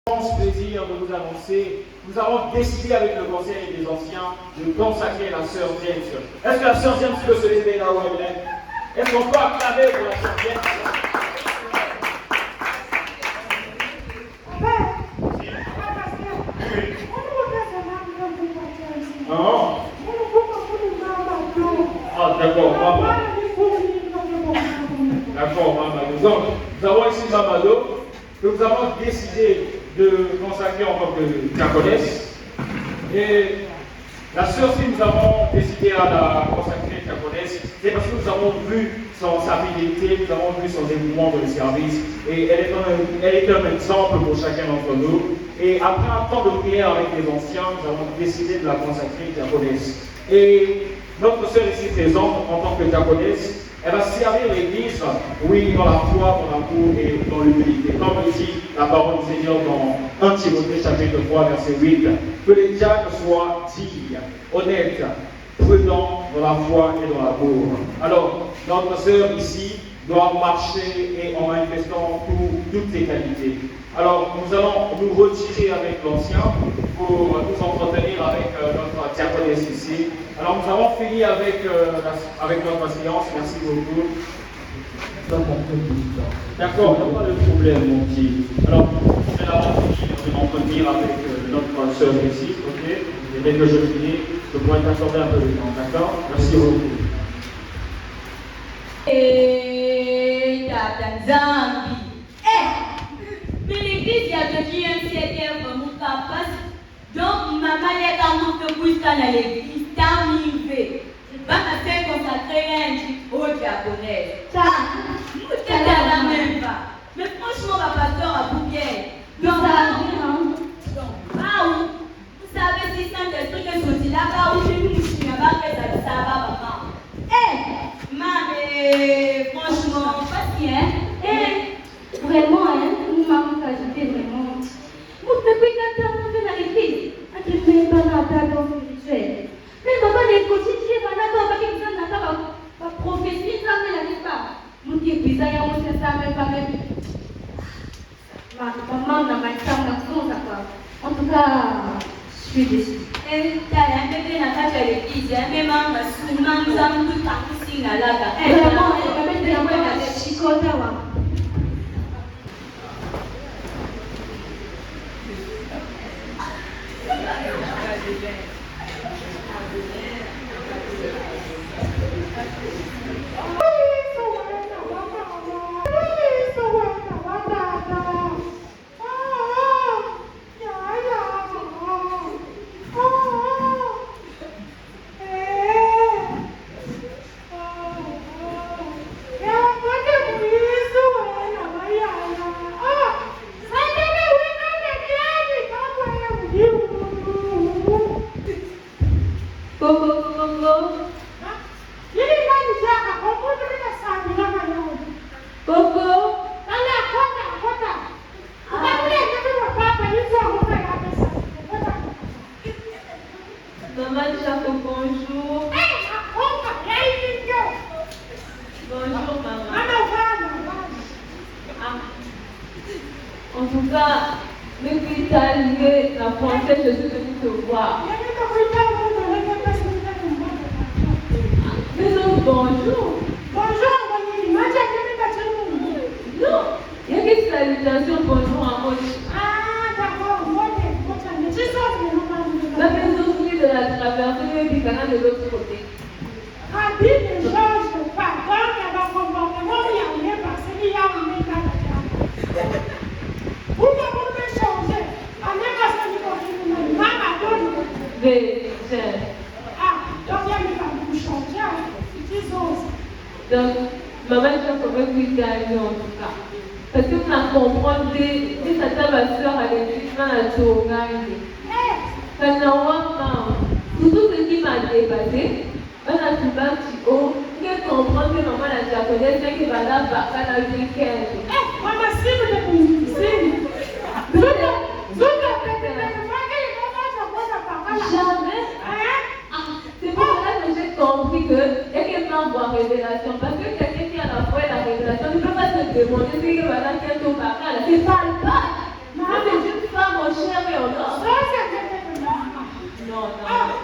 Plaisir de vous annoncer, nous avons décidé avec le conseil des anciens de consacrer la sœur James. Est-ce que la sœur James peut se lever là où elle est? Est-ce qu'on peut acclamer pour la sœur James? Non. Ah d'accord, maman. D'accord, maman. Donc, nous avons ici Mamado, que nous avons décidé de consacrer en tant que diaconesse. Et la sœur, si nous avons décidé à la consacrer diaconesse, c'est parce que nous avons vu sa fidélité, nous avons vu son dévouement dans le service. Et elle est un exemple pour chacun d'entre nous. Et après un temps de prière avec les anciens, nous avons décidé de la consacrer diaconesse. Et notre sœur ici présente en tant que diaconesse, elle va servir l'Église, oui, dans la foi, dans l'amour et dans l'humilité. Comme le dit la parole du Seigneur dans 1 Timothée chapitre 3, verset 8, que les diacres soient dignes, honnêtes, prudents dans la foi et dans l'amour. Alors, notre sœur ici doit marcher et en manifestant toutes ces qualités. Alors, nous allons nous retirer avec l'ancien pour nous entretenir avec notre diaconesse ici. Alors, nous avons fini avec notre séance. Merci beaucoup. D'accord, il n'y a pas de problème, mon petit. Alors, je vais d'abord finir de m'entretenir avec notre sœur ici, ok? Et dès que je finis, je pourrai t'accorder un peu de temps, d'accord? Merci beaucoup. Et Zambi. Mais l'église a devenu un CTF mon papa. Donc, maman est en route de Bouistan à l'église, t'as mis. Va me faire consacrer un au diaconais. Ça, nous t'es la même pas. Mais franchement, ma pasteur a bouquet. Donc, vous savez, si c'est un truc qui est sorti là-bas où j'ai vu une chine, là-bas, ça va, maman. Mais franchement, pas si, vraiment, nous m'avons ajouté vraiment. Vous ne pouvez pas faire dans l'église. Je ne fais pas la table spirituelle. Mais maman, les quotidiens, on va pas prophétie, ça ne l'arrive pas. Nous qui bizarre, on sait ça, mais pas même. Maman, n'a pas ça, en tout cas, je suis déçue. T'as un bébé n'a pas fait l'église, même en nous avons tout parti à la vraiment, elle va mettre la chicote. En tout cas, depuis que tu as lié la française, je suis venue te voir. Mais non, bonjour. Non, il y a une salutation bonjour en mode. La maison de la traversée du canal de l'autre côté. Donc, maman, je vais trouver que tu as en tout cas. Parce que tu as compris, si ça t'a ma soeur à l'église, tu vas la tourner. Ça n'a pas. Tout ce qui m'a dépassé, on a tout bas petit haut, tu comprends que maman la japonaise, c'est qu'il va là, va la week-end. Maman, si vous êtes jamais. C'est pour cela que j'ai compris que il y a quelqu'un qui voit révélation. Parce que quelqu'un qui a la foi et la révélation ne peut pas se demander si il va là, quel tour par là. C'est pas le cas. Maman, c'est une femme. cher et en or. Non, non.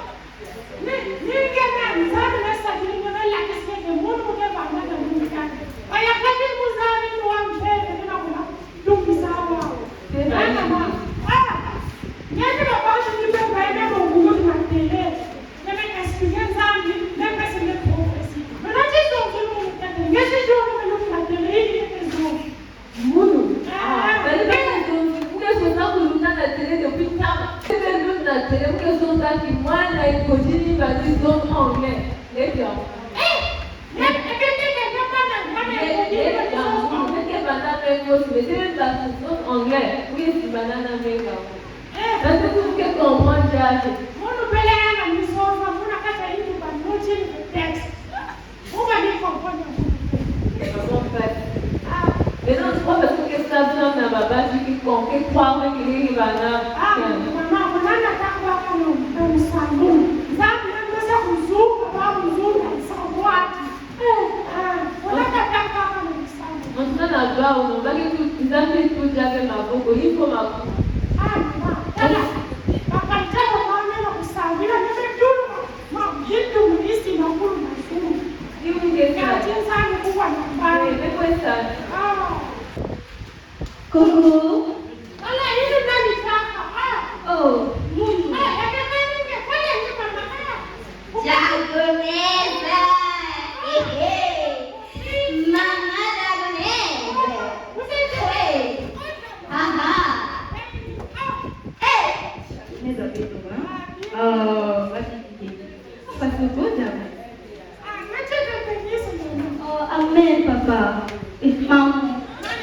Amen, papa. Et maman.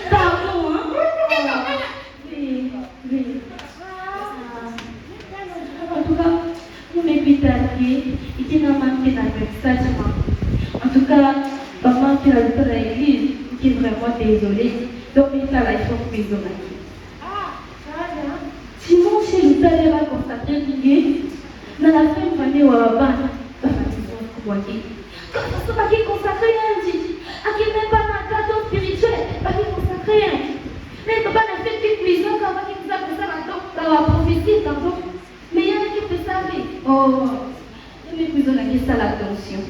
Pardon, hein? Oui, oui. En tout cas, vous m'épitez, il y a un manque d'exagération. En tout cas, maman qui a été à l'église, qui est vraiment désolée. Donc, il fait la chose prisonnière. Simon, chez le salaire, va constater que dans la fin de l'année, on va avoir quand ça qui consacré un dit, à qui même pas un cadeau spirituel, pas qui consacré un. Mais papa n'a fait qu'une prison quand on qui nous a fait ça dans la prophétie, tantôt. Mais il y en a qui peut savoir. Oh, les prisons n'a pas l'attention.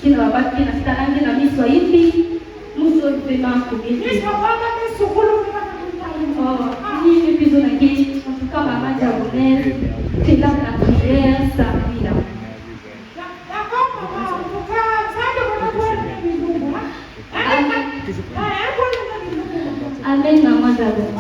Qui n'a pas qui n'a pas la qui n'a mis soit ici, nous sommes vraiment combien. Oh, ni les prisons n'a qui, en tout cas maman japonaise, c'est là la prière, ça vit là. Amen, maman d'abord.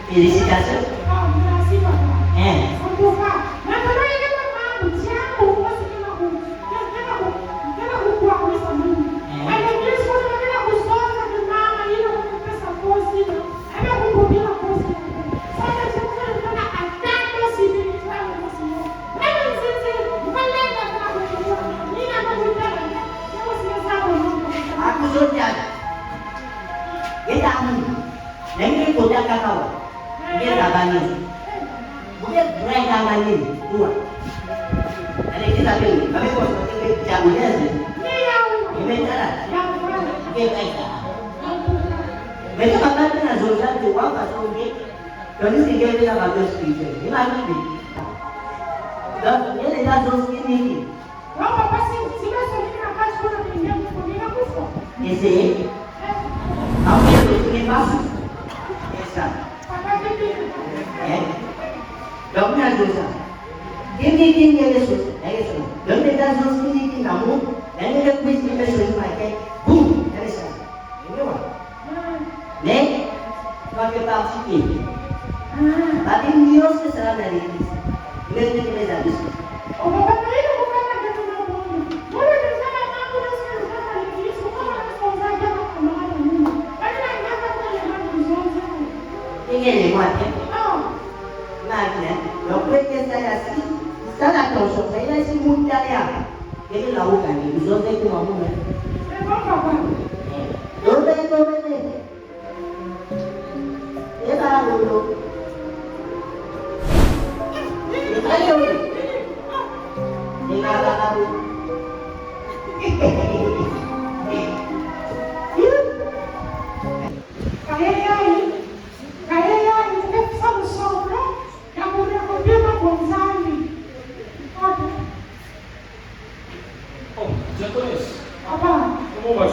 Félicitations. social. Kita amun. Nengi kota kakao. Kita bani. Bukan berai kamani dua. Ada kita beli. Kami kau seperti jamunya sih. Ini cara. Kita baik. Mereka makan dengan social juga pasal ini. Jadi sehingga kita bagus speaker. Ini lagi ni. Dan ini dah social ni. Esse apa yang kita masuk? Esa. Domnya dosa. Ini ada dosa. Ada dosa. Domnya dah dosa ini namun, dan ada kuis kita dosa macam, boom, ada dosa. Ini apa? Ne, pakai tapsi ini. Tapi Dios kesalahan dari ini. Ini kita dah dosa. Ini mati. Mati. Lepas saya si, saya tahu saya si muda ya. Jadi lakukan ini. Zote itu mahu ni. Zote. Dia tak dulu. Ayo. Dia tak tahu. Oh, japonês. Apa? Como vai?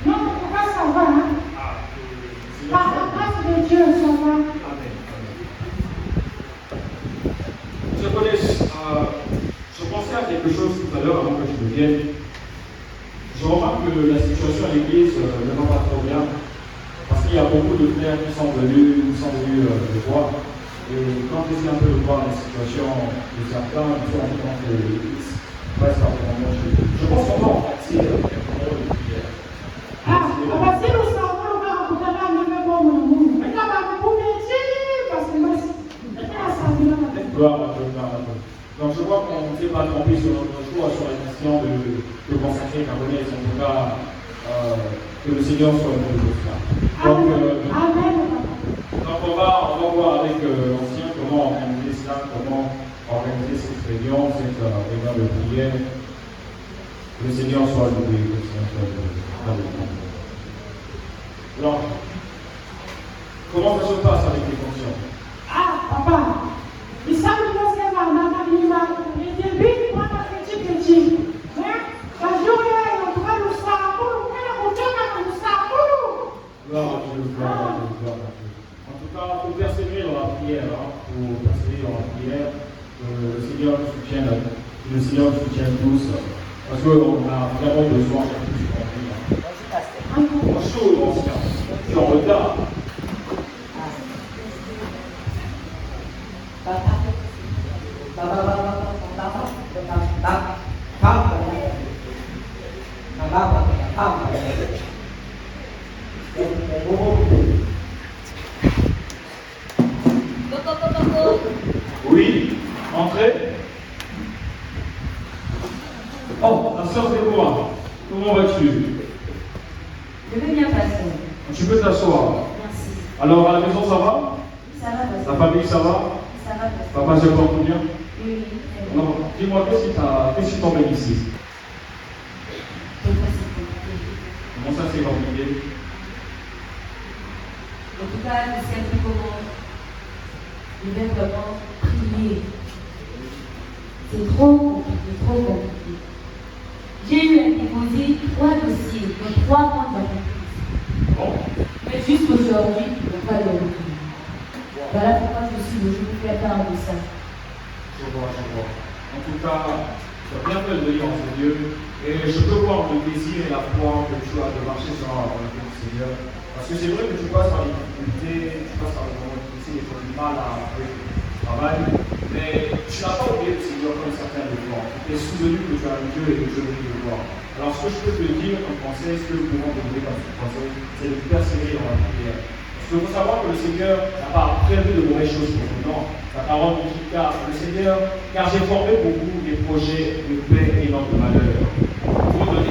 Não, por causa salvar, né? Por causa de Deus salvar. Amen. Japonais, je pensais à quelque chose tout à l'heure avant que je ne vienne. Je remarque que la situation à l'église ne va pas trop bien. Parce qu'il y a beaucoup de frères qui sont venus le voir. Et quand j'essaie un peu de voir la situation de certains, ils sont en train de l'église. Presque à un moment, je pense qu'on va en partir de prière. Apa sih lu salvar orang kita dah ni memang mulu. Mereka baru punya sih, pasti masih. Mereka salvar. Gloire à Dieu, gloire à Dieu. Donc je vois qu'on ne s'est pas trompé sur notre choix, sur la question de consacrer Carbonès, en tout cas que le Seigneur soit le de ça. Donc, on va voir avec l'ancien comment organiser ça, comment organiser cette réunion, cette réunion de prière. Que le Seigneur soit loué, que le Seigneur soit loué. Alors, comment ça se passe avec les fonctions? Papa, e sabe que você vai na minha e tem quando a gente né? Ajoelha, tu vai no saco, ela coloca no saco. Gloire à Dieu, gloire à Dieu, gloire à Dieu. En tout cas, il faut persévérer dans la prière, pour persévérer dans la prière. Le Seigneur nous soutienne, le Seigneur nous soutienne tous, parce qu'on a vraiment besoin de plus de compris. En chaud, l'ancien, tu es en retard. Oui, entrez. Oh, la sœur Déborah, comment vas-tu? Je vais bien passer. Tu peux t'asseoir. Merci. Alors, à la maison, ça va? Ça va passer. La famille, ça va? Ça va passer. Papa, se porte bien? Oui. Alors, dis-moi, qu'est-ce qui t'emmène ici? Comment ça, c'est compliqué? En tout cas, je sais plus comment. Je vais vraiment prier. C'est trop compliqué, trop compliqué. J'ai eu à déposer 3 dossiers, donc 3 mois d'entreprise. Bon. Mais juste aujourd'hui, il n'y a pas de retour. Voilà pourquoi je suis venu vous faire part de ça. Je vois. En tout cas, tu as bien fait de venir en ce Dieu. Et je peux voir le désir et la foi que tu as de marcher sur la volonté du Seigneur. Parce que c'est vrai que tu passes par les difficultés, tu passes par les moments difficiles et tu as du mal à trouver du travail. Mais tu n'as pas oublié le Seigneur comme certains le font. Tu es souvenu que tu as un Dieu et que Dieu veut le voir. Alors ce que je peux te dire comme conseil, ce que nous pouvons te donner comme conseil, c'est de persévérer dans la prière. Parce qu'il faut savoir que le Seigneur n'a pas prévu de mauvaises choses pour nous. Non, sa parole nous dit car le Seigneur, car j'ai formé pour vous des projets de paix et non de malheur,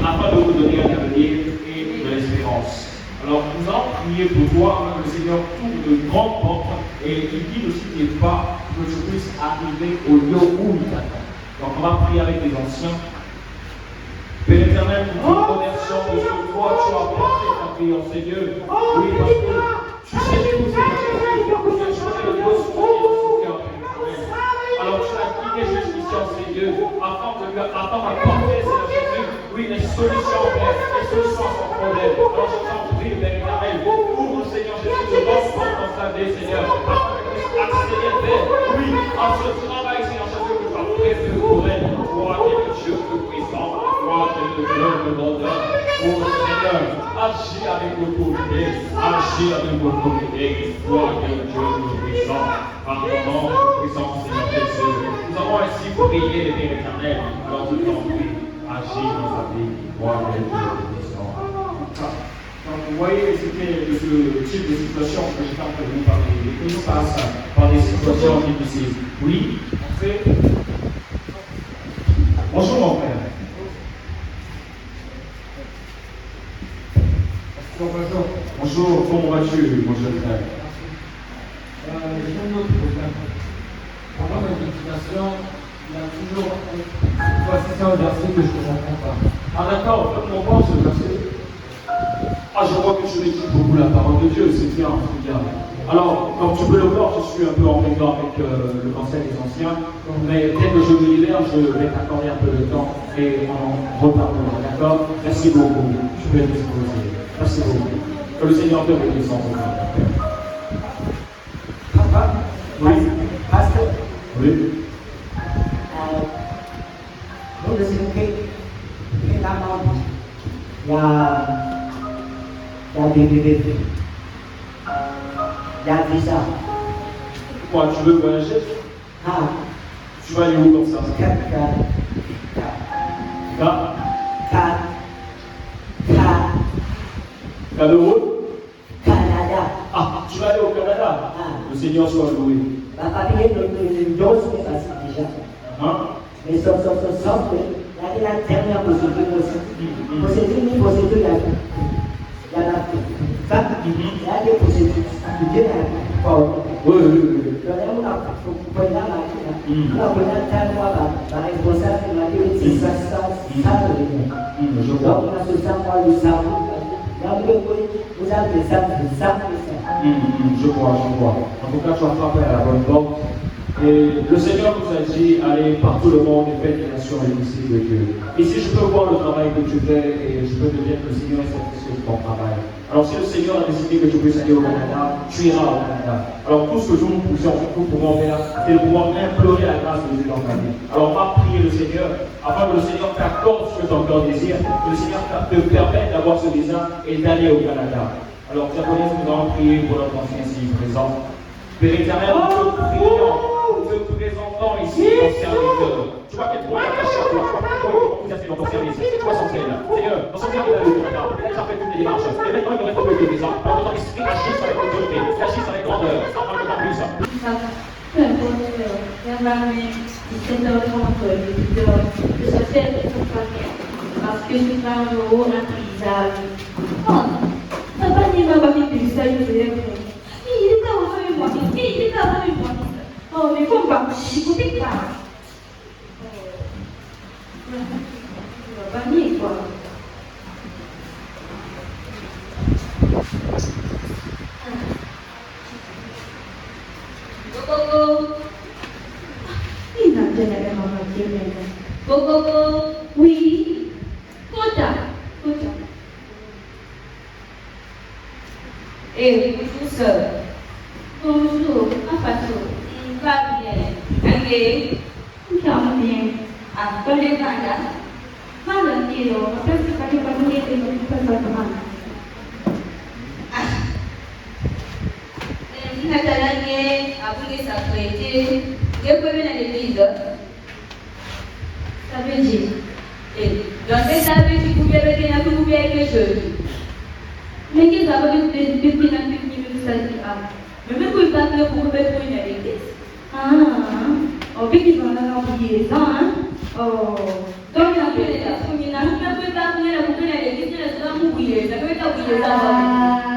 afin de vous donner un avenir et de l'espérance. prier pour toi, afin que le Seigneur t'ouvre de grandes portes et il guide aussi tes pas pour que tu puisses arriver au lieu où il t'attend. Donc on va prier avec les anciens. Père éternel, nous te remercions de ce que toi tu as apporté ta prière, Seigneur. Oui, parce que tu sais tout, Seigneur. Tu sais le besoin de ce cœur, alors tu as guidé jusqu'ici, Seigneur, afin d'apporter, Seigneur Jésus, oui, les solutions, Père, les solutions à son problème. Alors je t'en prie, Père éternel, ouvre, Seigneur Jésus, de bonnes portes dans sa vie, Seigneur, afin qu'elle puisse accéder, Père, oui, à ce travail, Seigneur Jésus, que tu as prévu pour elle. Toi qui es le Dieu tout-puissant, toi qui es le Dieu de bonheur, oh Seigneur, agis avec l'autorité, agis avec l'autorité, toi qui es le Dieu tout-puissant, par ton nom, puissant Seigneur Jésus. Nous avons ainsi prié les Pères éternels, alors je t'en prie, agis dans sa vie, toi qui es le Dieu tout-puissant. Donc vous voyez, c'était le type de situation que j'étais en train de vous parler. Et nous passe par des situations difficiles. Oui, en fait. Bonjour mon frère. Bonjour. Bonjour, comment vas-tu, mon jeune frère? J'ai un autre problème. Pendant mes méditations, il y a toujours un verset que je ne comprends pas. Ah d'accord, faites-moi voir ce verset. Ah, je vois que tu étudies beaucoup la parole de Dieu, c'est bien, c'est bien. Alors, comme tu peux le voir, je suis un peu en regard avec le conseil des anciens, mais dès que je me libère, je vais t'accorder un peu de temps et on reparlera, d'accord? Merci beaucoup, je vais disposer. Merci beaucoup. Que le Seigneur te bénisse en tout cas. Papa, Oui. pasteur, Oui. vous le savez que la mort, il y a des bébés, il y a des gens. Quoi, tu veux voyager? Ah, Tu vas aller où comme ça? Cameroun? Canada. Ah, tu vas aller au Canada? Ah. Le Seigneur soit loué. Ma famille est dans ce passé déjà. Hein? Mais sauf, il y a la dernière procédure aussi. Procédure, il y a la femme, il y a des procédures. Il y a Oui. Je vois. Je vois. En tout cas, tu as frappé à la bonne porte. Et le Seigneur nous a dit, allez par tout le monde et faites des nations les disciples de Dieu. Et si je peux voir le travail que tu fais, et je peux te dire que le Seigneur est satisfait de ton travail. Alors si le Seigneur a décidé que tu puisses aller au Canada, tu iras au Canada. Alors tout ce que nous pouvons faire, c'est de pouvoir implorer la grâce de Dieu dans ta vie. Alors on va prier le Seigneur, afin que le Seigneur t'accorde ce que ton cœur désire, que le Seigneur te permette d'avoir ce visa et d'aller au Canada. Alors, diaconesse, nous allons prier pour notre ancien ici présent. Père éternel, nous te présentons ici ton serviteur. Tu vois quel point attaché à toi, tu vois dans ton service. C'est quoi son celle? Seigneur, dans son service, il a déjà fait toutes les démarches. Et maintenant, il ne reste plus que des ans. Alors, ton esprit agisse avec autorité, agisse avec grandeur, afin que tu puisses. Peu importe, il y a vraiment 17h30, 18h, je suis faire de toute façon. Parce que je parle au haut d'un paysage. Oh, papa n'est pas parti de ça, je vais dire. Il est quand même moi, il est quand même moi. Oh, mais faut pas chicoter pas. Tu vas pas nier quoi. Coco. Il n'a jamais remarqué. Coco. Oui. Kota. Bonjour sœur. Bonjour. Afaso. Va bien. Allez. Bien. Ah, bonne vacances. Valentino, ma penso che per niente non mi fa domanda. Natalanie a voulu s'apprêter. Je peux venir à l'église. Ça veut dire. Et dans cette année, tu pouvais venir à tout quelque chose. Mais qu'est-ce que ça veut dire depuis la nuit de ça dit ah. Mais même pour le temps, pour me mettre une à l'église. Ah, oh, puis ils vont la oublier ça, hein. Oh. Donc, il a fait la première, il a fait la première à l'église, il a fait la première, il a fait la première.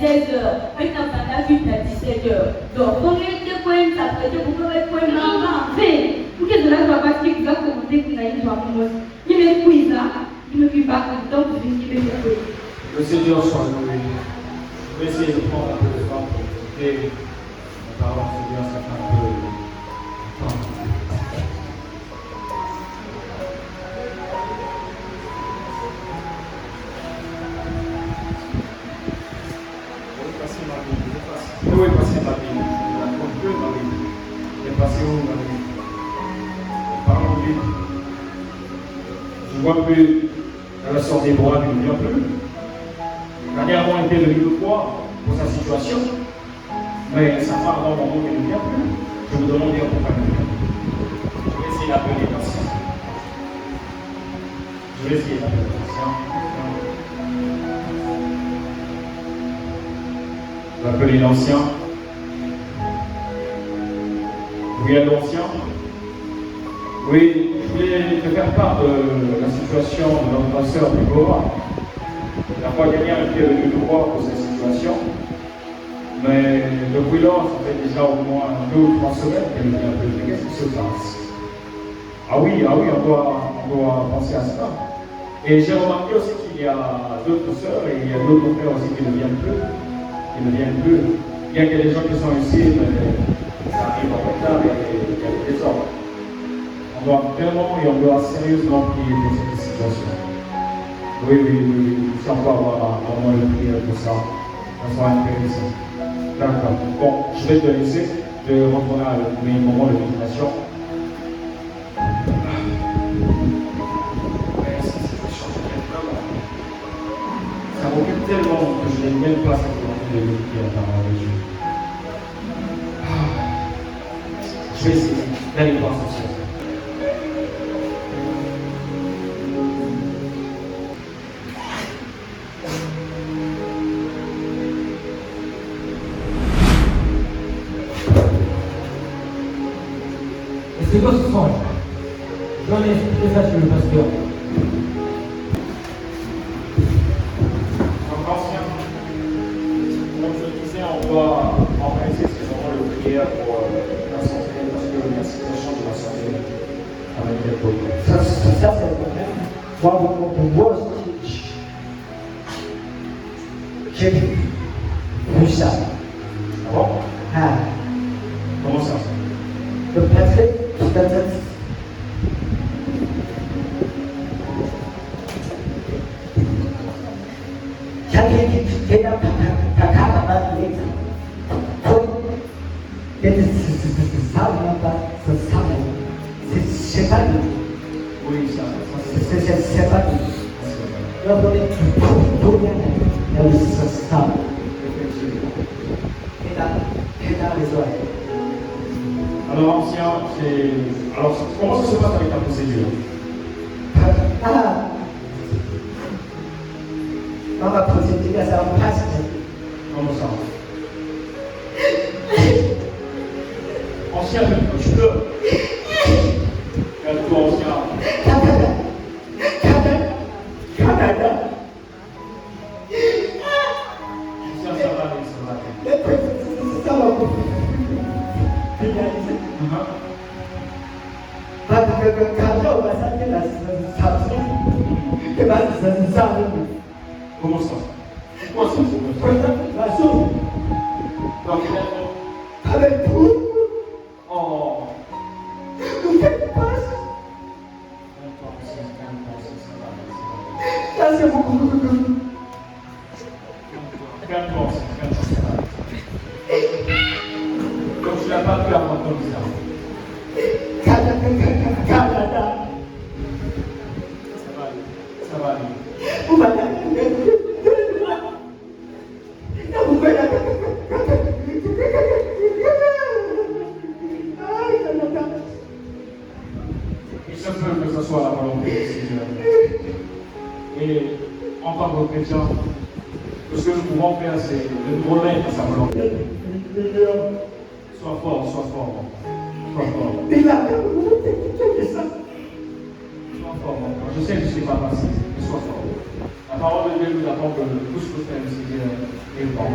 16h. Maintenant, ça a 8 à 17h. Donc, on est de quoi ça peut être pour que vous maman. Mais, pour que de là, je vais pas dire que vous avez commenté que vous avez joué à moi. Il me quiz là, il me fait pas le temps pour venir me quiz. Le Seigneur soit loué. Je vais essayer de prendre un peu de temps pour écouter la parole de Dieu, ça fait un peu de temps. Où est passée ma vie? Je raconte peu ma vie. Elle est passée où ma vie? Parlons vite. Je vois que la sort des bras ne vient plus. Dernièrement, elle était venue le croire pour sa situation, mais ça part dans le moment qu'elle ne vient plus. Je me demande bien pourquoi elle ne vient plus. Je vais essayer d'appeler l'ancien. Je vais essayer d'appeler l'ancien. Je vais appeler l'ancien. Oui, à l'ancien. Oui, je voulais te faire part de la situation de notre sœur Déborah. La fois dernière, elle était venue nous voir pour cette situation. Mais depuis lors, ça fait déjà au moins 2 ou 3 semaines qu'elle vient un peu. Qu'est-ce qui se passe? Ah oui, on doit penser à ça. Et j'ai remarqué aussi qu'il y a d'autres sœurs et il y a d'autres frères aussi qui ne viennent plus. Bien qu'il y ait des gens qui sont ici, mais ça arrive en retard et il y a des désordres. On doit vraiment et on doit sérieusement prier pour cette situation. Oui. Si on peut avoir un moment de prière pour ça, ça sera intéressant. D'accord. Bon, je vais te laisser. Je retourner à mes moments de méditation. Ça m'occupe tellement que je n'ai même pas cette volonté de méditer la parole de Dieu. Je vais essayer d'aller voir ce soir. C'est quoi ce songe? Je dois aller expliquer ça chez le pasteur. Donc, ancien, comme je le disais, on doit organiser ces moments de prière pour la santé, parce que la situation de la santé avec les pauvres. Ça c'est le problème. Moi, moi aussi, j'ai vu ça. Ah bon? Ah, Comment ça? le Patrick, peut-être. C'est pas lui. Oui, ça. C'est pas lui. Tout bien, c'est ça. Et là, les oreilles. Alors, ancien, c'est. Alors, comment ça se passe avec ta procédure? Dans ma procédure, ça passe. Comment ça? Ancien, tu peux. Calme-toi, ancien. Canada. Ancien, ça va aller, ça va aller. Ça va beaucoup. Finaliser. Parce que quand on va s'appeler la Samson, et bien c'est ça. Comment ça? Pourquoi ça? La chose, Donc, finalement. avec tout, Oh. vous faites pas. Ça c'est beaucoup. Calme-toi, ça va aller. Donc, tu n'as pas pu avoir ton visage. Canada. Ça va aller. Vous m'avez vous pouvez Il se peut que ce soit la volonté du Seigneur. Et en tant que chrétien, ce que nous pouvons faire, c'est de nous remettre à sa volonté. Sois fort, sois fort. Sois fort. Et là, Sois fort, mon frère. Je sais que ce n'est pas facile, mais sois fort. La parole de Dieu nous apprend que tout ce que fait le Seigneur est bon.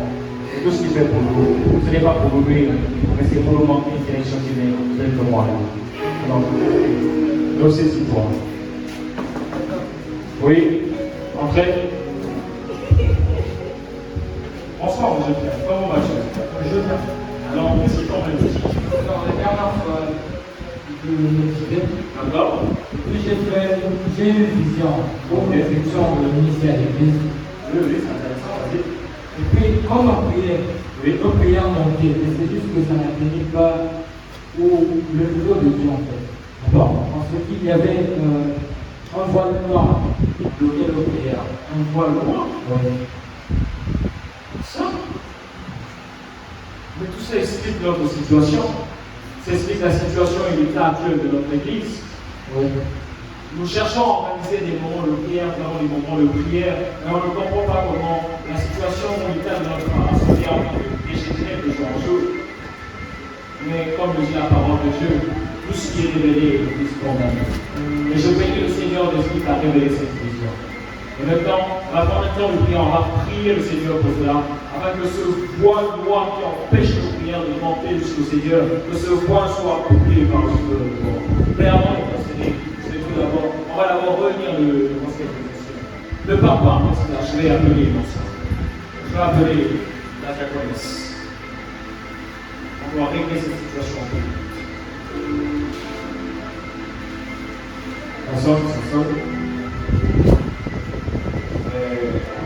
Et tout ce qu'il fait pour nous, ce n'est pas pour nous nuire, mais c'est pour nous manquer une direction divine, tel que moi. Donc, nous c'est toi. Oui, entrez. Bonsoir, je viens. Comment vas-tu? Je viens. Alors, qu'est-ce qui t'emmène ici? Alors, la dernière fois, je méditais. D'accord. Puis j'ai eu une vision pour l'effectuation de ministère de l'Église. Oui, c'est intéressant, vas-y. Et puis, comme ma prière, nos prières montaient, mais c'est juste que ça n'atteignait pas le niveau de Dieu en fait. D'accord. Parce qu'il y avait un voile noir qui bloquait nos prières. Un voile noir? Oui. Ça? Mais tout ça explique notre situation. Ça explique la situation et l'état actuel de notre Église. Oui. Nous cherchons à organiser des moments de prière, nous avons des moments de prière, mais on ne comprend pas comment la situation militaire de notre assemblée est en train de dégénérer de jour en jour. Mais comme le dit la parole de Dieu, tout ce qui est révélé est condamné. Et je prie que le Seigneur de Christ a révélé cette vision. Et maintenant, on va prendre un temps de prière, on va prier le Seigneur pour cela, afin que ce voile noir qui empêche nos prières de monter jusqu'au Seigneur, que ce voile soit coupé par le Seigneur de Dieu. Mais avant de procéder, on va d'abord revenir le conseil de question. Le papa, je vais appeler mon soeur. Je vais appeler la diaconesse. On doit régler cette situation. On sort.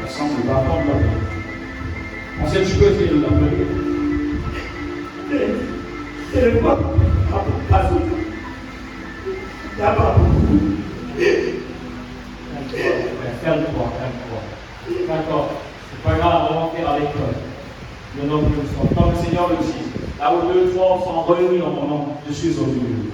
On semble ne pas prendre l'appeler. On sait que tu peux essayer de l'appeler. C'est le peuple. D'abord. Calme-toi. D'accord. C'est pas grave, on va faire à l'école. Le nom que nous sommes. Comme le Seigneur le dit, là où deux fois sont réunis en mon nom, je suis au milieu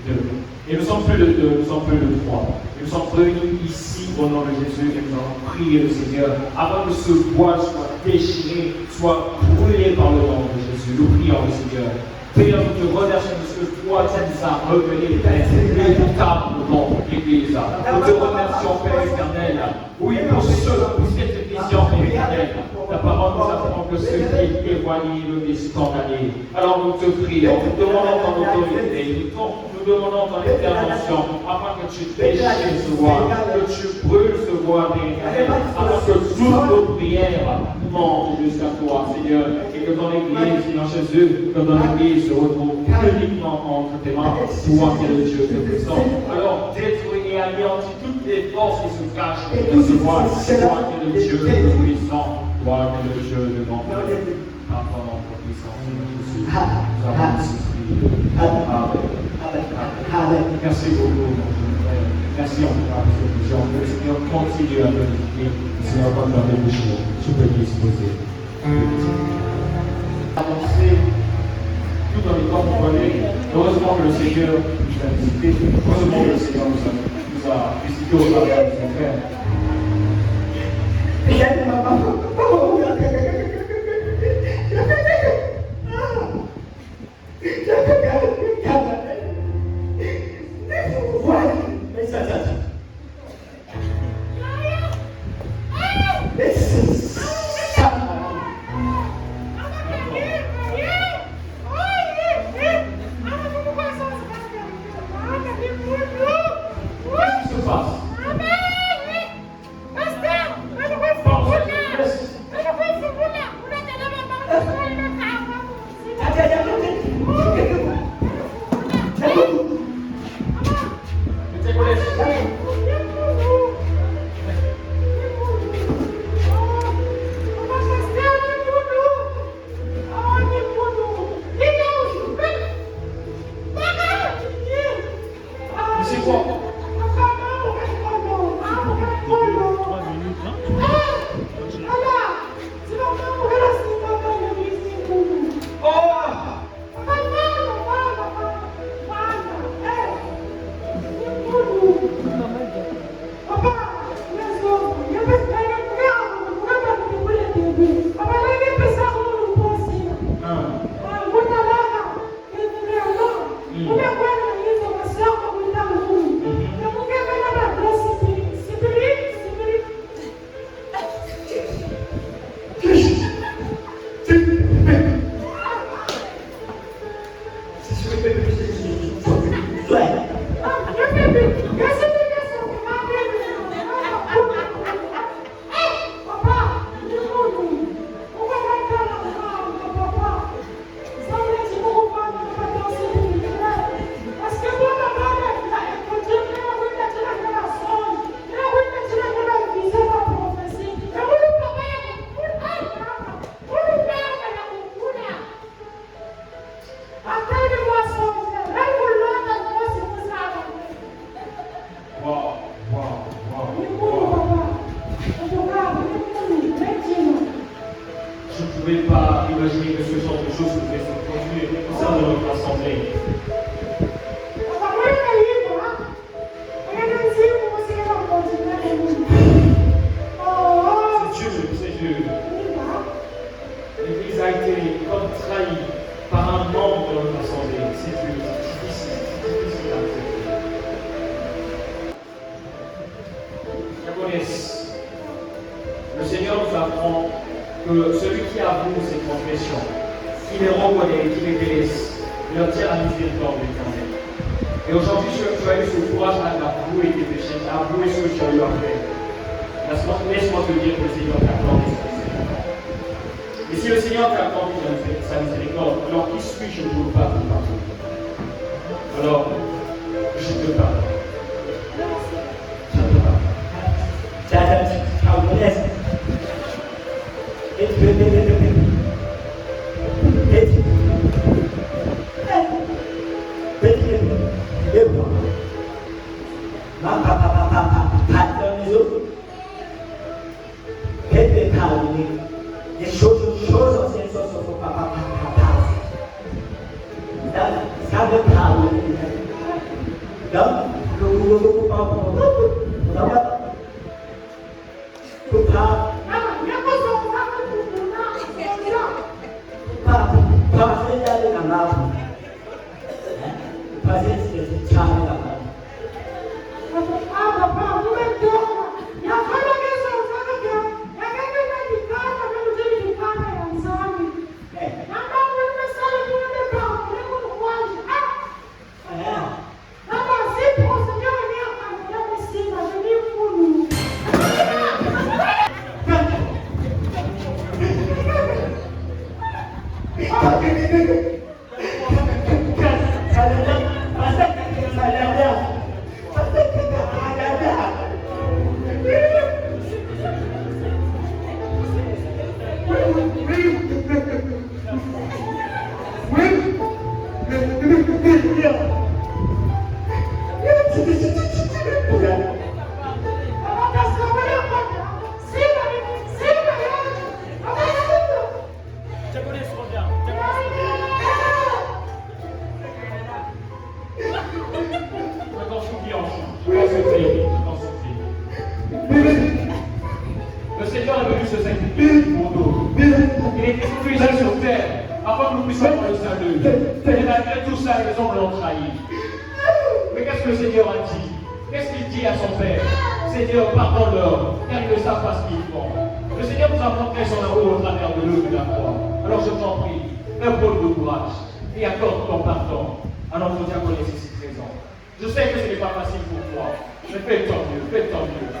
d'eux. Et nous sommes plus de deux, nous sommes plus de trois. Nous sommes réunis ici au nom de Jésus et nous allons prier le Seigneur afin que ce voile soit déchiré, soit brûlé par le nom de Jésus. Nous prions le Seigneur. Père, nous te remercions de ce que toi, tu nous as révélé, Père, véritablement, l'Église. Nous te remercions, Père éternel. Oui, pour cette vision éternelle. Ta parole nous apprend que ceux qui est éloigné le est condamné. Alors nous te prions, nous demandons ton autorité, nous demandons ton intervention, afin que tu déchires ce voile, que tu brûles ce voile éternel, afin que toutes nos prières montent jusqu'à toi, Seigneur, et que ton Église, Seigneur Jésus, que ton Église se retrouve uniquement entre tes mains, toi qui es le Dieu tout-puissant. Alors détruis et anéantis toutes les forces qui se cachent de ce voile, toi qui es le Dieu tout-puissant. Toi qui es le Dieu de mon Père, par ton nom puissant, Jésus, nous avons souffert. Amen. Merci beaucoup, mon frère. Merci en tout cas pour cette vision. Que le Seigneur continue à nous éduquer. Le Seigneur va nous donner des choses. Tu peux disposer. Avancer tout dans les temps qu'on connaît. Heureusement que le Seigneur nous a visité. Heureusement que le Seigneur nous a visité au travers de son frère. que celui qui avoue ses transgressions, qui les reconnaît, qui les délaisse, leur tient la miséricorde de l'Éternel. Et aujourd'hui, tu as eu ce courage d'avouer tes péchés, d'avouer ce que tu as eu à faire. Laisse-moi te dire que le Seigneur t'a accordé sa miséricorde. Et si le Seigneur t'a accordé sa miséricorde, alors qui suis-je pour ne pas te pardonner? Alors, je te pardonne. Je te pardonne. Les choses anciennes sont ça veut parler. Le Seigneur est venu se sacrifier pour nous. Il est crucifié sur terre afin que nous puissions avoir le salut. Et malgré tout ça, les hommes l'ont trahi. Mais qu'est-ce que le Seigneur a dit? Qu'est-ce qu'il dit à son Père? Seigneur, pardonne-leur, car ils ne savent pas ce qu'ils font. Le Seigneur nous a montré son amour au travers de l'œuvre de la croix. Alors je t'en prie, un peu de courage et accorde ton pardon à notre diaconesse ici présent. Je sais que ce n'est pas facile pour toi, mais fais tant mieux, fais tant mieux.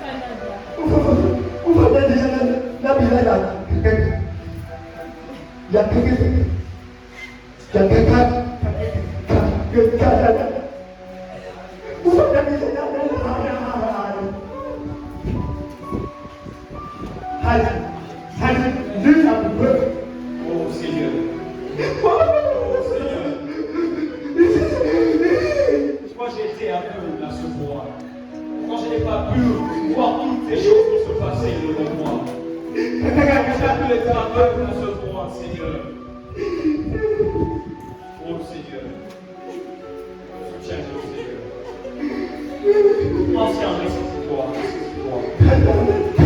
Oh Seigneur. Moi j'ai été aveugle à ce point. Quand je n'ai pas pu voir toutes les choses qui se passaient devant moi. J'ai pu être aveugle à ce point, Seigneur. Oh Seigneur. Soutiens-nous, Seigneur. Ancien, reste-toi, reste-toi.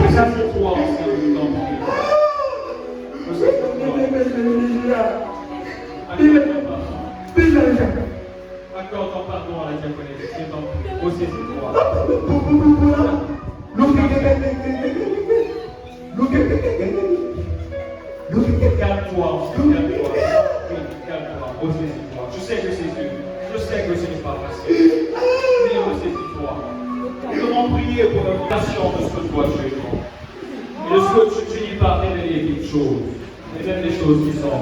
Reste-toi, ancien, je t'en prie. Accorde ton pardon à la diaconesse, je t'en prie. Oh, saisis-toi. Calme-toi, calme-toi. Oui, calme-toi. Oh, saisis-toi. Je sais que c'est dur. Je sais que ce n'est pas facile. Mais oh, saisis-toi. Nous devons prier pour la passion de ce que toi tu es grand. Et de ce que tu finis par révéler toutes choses. Et même les choses qui sont